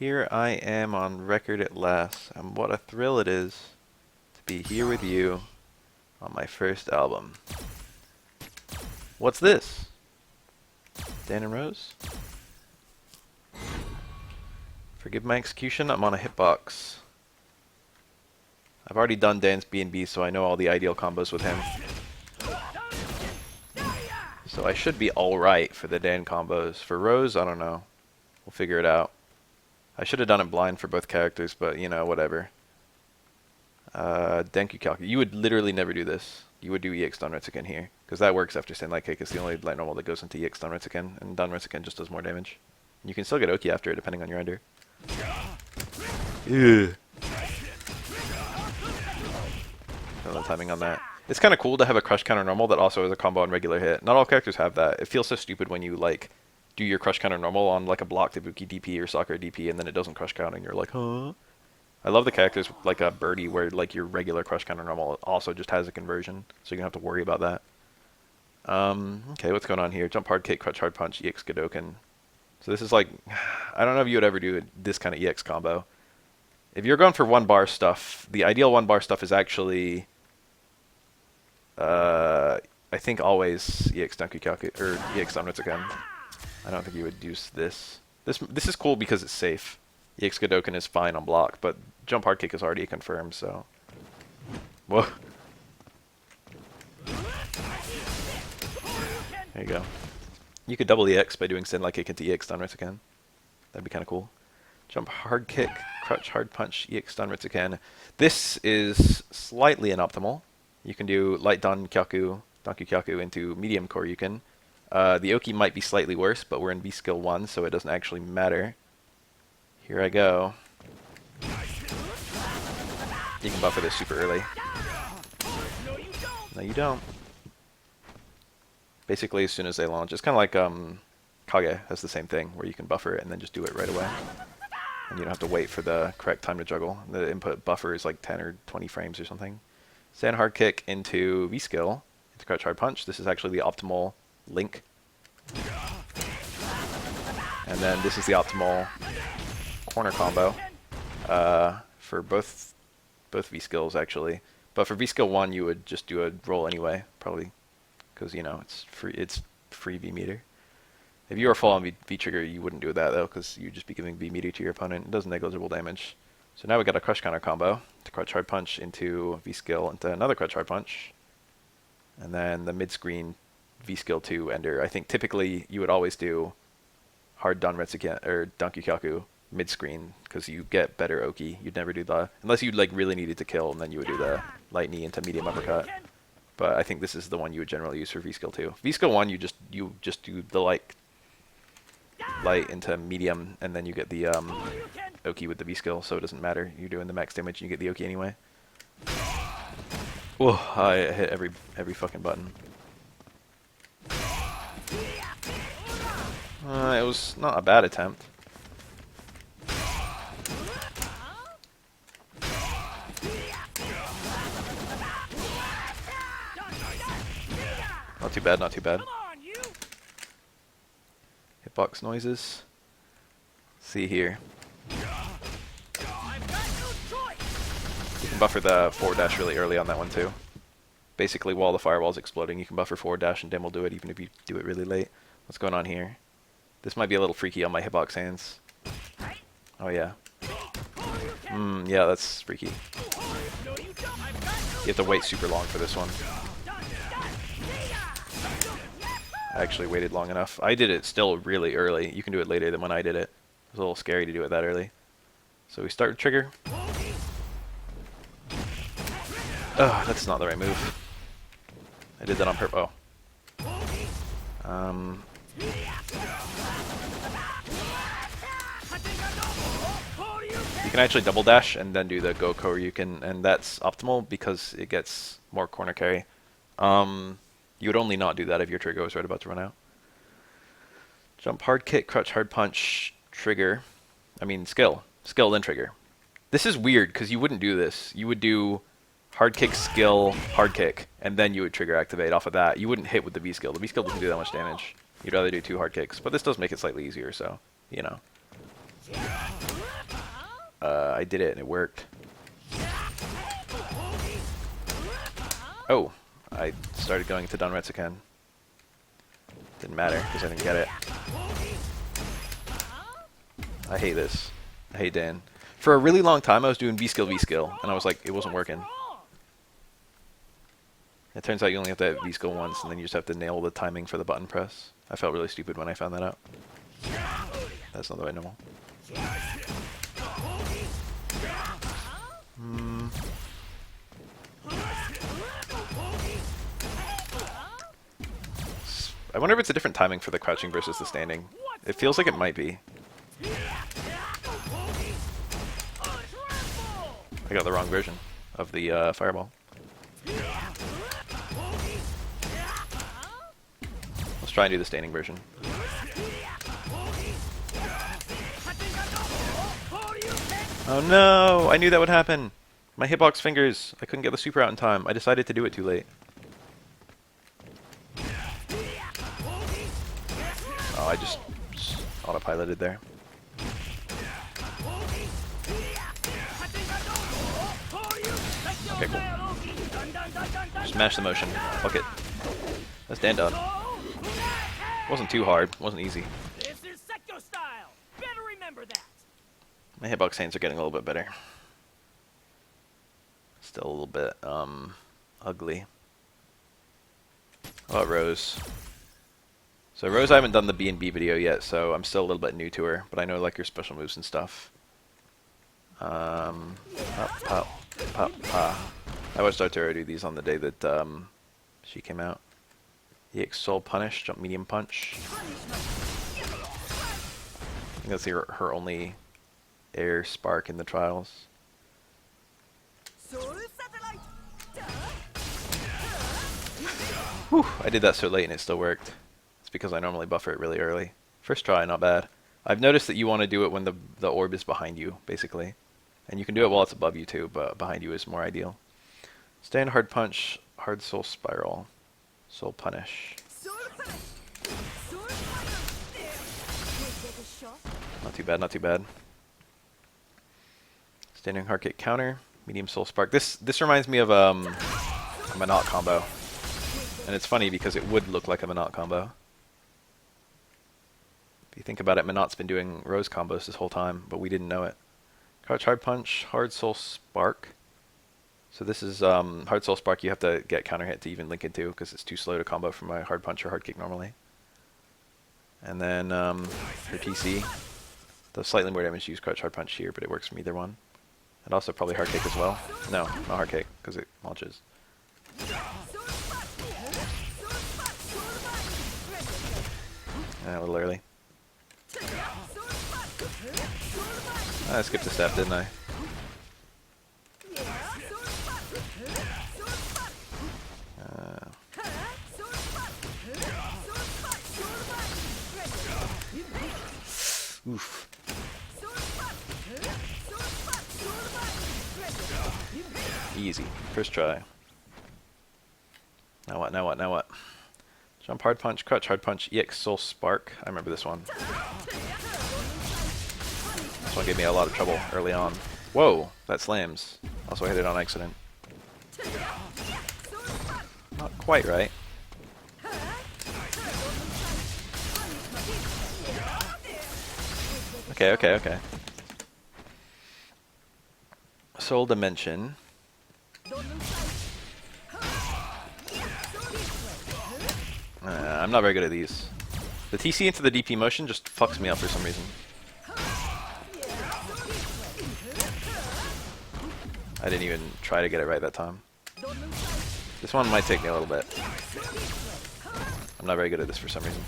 Here I am on record at last, and what a thrill it is to be here with you on my first album. What's this? Dan and Rose? Forgive my execution, I'm on a hitbox. I've already done Dan's B&B, so I know all the ideal combos with him. So I should be alright for the Dan combos. For Rose, I don't know. We'll figure it out. I should have done it blind for both characters, but you know, whatever. Denku Calcu. You would literally never do this. You would do EX Dun Ritsuken here, because that works after Sin Light Kick. It's the only light normal that goes into EX Dun Ritsuken, and Dun Ritsuken just does more damage. You can still get Oki after it, depending on your ender. Ugh. No timing on that. It's kind of cool to have a crush counter normal that also has a combo on regular hit. Not all characters have that. It feels so stupid when you like do your crush counter normal on like a block Tabuki DP or Sakura DP and then it doesn't crush count and you're like, huh? I love the characters like a Birdie where like your regular crush counter normal also just has a conversion, so you don't have to worry about that. Okay, what's going on here? Jump hard kick, crutch hard punch, EX Gadoken. So this is like, I don't know if you would ever do this kind of EX combo. If you're going for 1-bar stuff, the ideal 1-bar stuff is actually I think always EX Denku Kyaku or EX Dun Ritsuken. I don't think you would use this. This is cool because it's safe. EX Gadoken is fine on block, but jump hard kick is already confirmed, so. Whoa. There you go. You could double EX by doing Sin Light Kick into EX Dun Ritsuken. That'd be kind of cool. Jump hard kick, crutch hard punch, EX Dun Ritsuken. This is slightly inoptimal. You can do light Dun Kyaku, Danku Kyaku into medium core you can. The Oki might be slightly worse, but we're in V skill 1, so it doesn't actually matter. Here I go. You can buffer this super early. No, you don't. Basically, as soon as they launch, it's kind of like Kage has the same thing, where you can buffer it and then just do it right away. And you don't have to wait for the correct time to juggle. The input buffer is like 10 or 20 frames or something. Sand hard kick into V skill, into crouch hard punch. This is actually the optimal link. And then this is the optimal corner combo for both V skills actually. But for V skill 1, you would just do a roll anyway, probably, because you know it's free V meter. If you were full on V trigger, you wouldn't do that though, because you'd just be giving V meter to your opponent. It does negligible damage. So now we got a crush counter combo to crouch hard punch into V skill into another crouch hard punch, and then the mid screen V skill 2 ender. I think typically you would always do hard Dun Ritsuken or Danku Kyaku mid screen because you get better Oki. You'd never do the unless you like really needed to kill, and then you would do the light knee into medium uppercut. But I think this is the one you would generally use for V skill 2. V skill 1 you just do the light into medium, and then you get the Oki with the V skill, so it doesn't matter. You're doing the max damage and you get the Oki anyway. Whoa, I hit every fucking button. It was not a bad attempt. Not too bad, not too bad. Hitbox noises. See here. You can buffer the forward dash really early on that one too. Basically, while the firewall's exploding, you can buffer forward dash and Dan will do it even if you do it really late. What's going on here? This might be a little freaky on my hitbox hands. Oh yeah. Yeah, that's freaky. You have to wait super long for this one. I actually waited long enough. I did it still really early. You can do it later than when I did it. It was a little scary to do it that early. So we start with trigger. Oh, that's not the right move. I did that on purpose. Oh. You can actually double dash and then do the go Koryuken, and that's optimal because it gets more corner carry. You would only not do that if your trigger was right about to run out. Jump hard kick, crutch hard punch, trigger. I mean skill then trigger. This is weird because you wouldn't do this. You would do hard kick, skill, hard kick, and then you would trigger activate off of that. You wouldn't hit with the V skill. The V skill doesn't do that much damage. You'd rather do 2 hard kicks, but this does make it slightly easier, so, you know. I did it and it worked. Oh, I started going to Danretsuken. Didn't matter because I didn't get it. I hate this. I hate Dan. For a really long time I was doing V-skill, V-skill, and I was like, it wasn't working. It turns out you only have to have V-skill once, and then you just have to nail the timing for the button press. I felt really stupid when I found that out. That's not the way normal. I wonder if it's a different timing for the crouching versus the standing. It feels like it might be. I got the wrong version of the fireball. Let's try and do the standing version. Oh no! I knew that would happen! My hitbox fingers! I couldn't get the super out in time. I decided to do it too late. Oh, I just autopiloted there. Okay, cool. Smash the motion. Fuck it. That's Dan done. Wasn't too hard. Wasn't easy. My hitbox hands are getting a little bit better. Still a little bit ugly. How about Rose? So Rose, I haven't done the B&B video yet, so I'm still a little bit new to her, but I know like your special moves and stuff. Pop, pop, pop, pop. I watched Arturo do these on the day that she came out. EX Soul Punish, Jump Medium Punch. I think that's her only air spark in the trials. Whew, I did that so late and it still worked. It's because I normally buffer it really early. First try, not bad. I've noticed that you want to do it when the orb is behind you, basically. And you can do it while it's above you too, but behind you is more ideal. Stand hard punch, hard soul spiral, soul punish. Not too bad, not too bad. Standing hard kick counter, medium soul spark. This reminds me of a Manat combo. And it's funny because it would look like a Manat combo. If you think about it, Manat's been doing Rose combos this whole time, but we didn't know it. Crouch hard punch, hard soul spark. So this is hard soul spark you have to get counter hit to even link into because it's too slow to combo from my hard punch or hard kick normally. And then for TC, does slightly more damage to use crouch hard punch here, but it works from either one. And also probably hard kick as well. No, not hard kick because it launches. A little early. I skipped a step, didn't I? Oof. Easy. First try. Now what, now what, now what? Jump hard punch, crutch hard punch, EX soul spark. I remember this one. This one gave me a lot of trouble early on. Whoa, that slams. Also I hit it on accident. Not quite right. Okay, okay, okay. Soul Dimension. I'm not very good at these. The TC into the DP motion just fucks me up for some reason. I didn't even try to get it right that time. This one might take me a little bit. I'm not very good at this for some reason.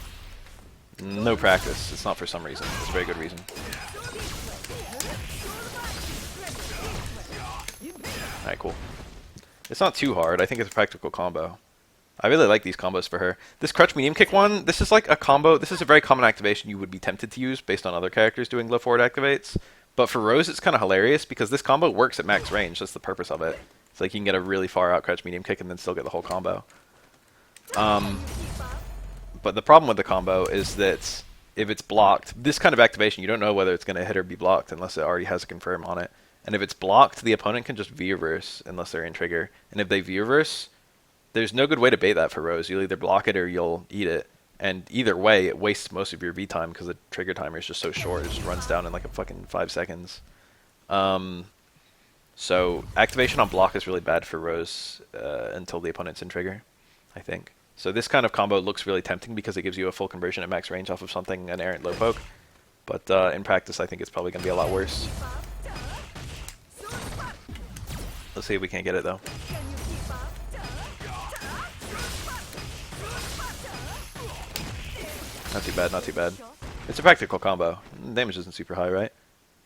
No practice. It's not for some reason. It's a very good reason. Alright, cool. It's not too hard. I think it's a practical combo. I really like these combos for her. This crutch medium kick one, this is like a combo. This is a very common activation you would be tempted to use based on other characters doing low forward activates. But for Rose, it's kind of hilarious because this combo works at max range. That's the purpose of it. It's like you can get a really far out crutch medium kick and then still get the whole combo. But the problem with the combo is that if it's blocked, this kind of activation, you don't know whether it's going to hit or be blocked unless it already has a confirm on it. And if it's blocked, the opponent can just V-reverse unless they're in trigger. And if they V-reverse, there's no good way to bait that for Rose. You'll either block it or you'll eat it. And either way, it wastes most of your V time because the trigger timer is just so short. It just runs down in like a fucking 5 seconds. So activation on block is really bad for Rose until the opponent's in trigger, I think. So this kind of combo looks really tempting because it gives you a full conversion at max range off of something, an errant low poke. But in practice, I think it's probably going to be a lot worse. Let's see if we can't get it, though. Not too bad, not too bad. It's a practical combo. Damage isn't super high, right?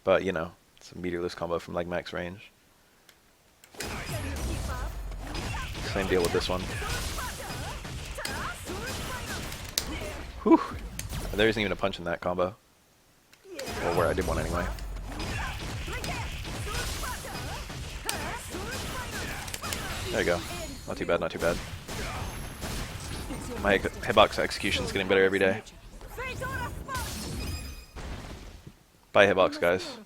But, you know, it's a meteorless combo from, like, max range. Same deal with this one. Whew. There isn't even a punch in that combo. Or where I did one anyway. There you go. Not too bad, not too bad. My hitbox execution is getting better every day. Bye hitbox, guys.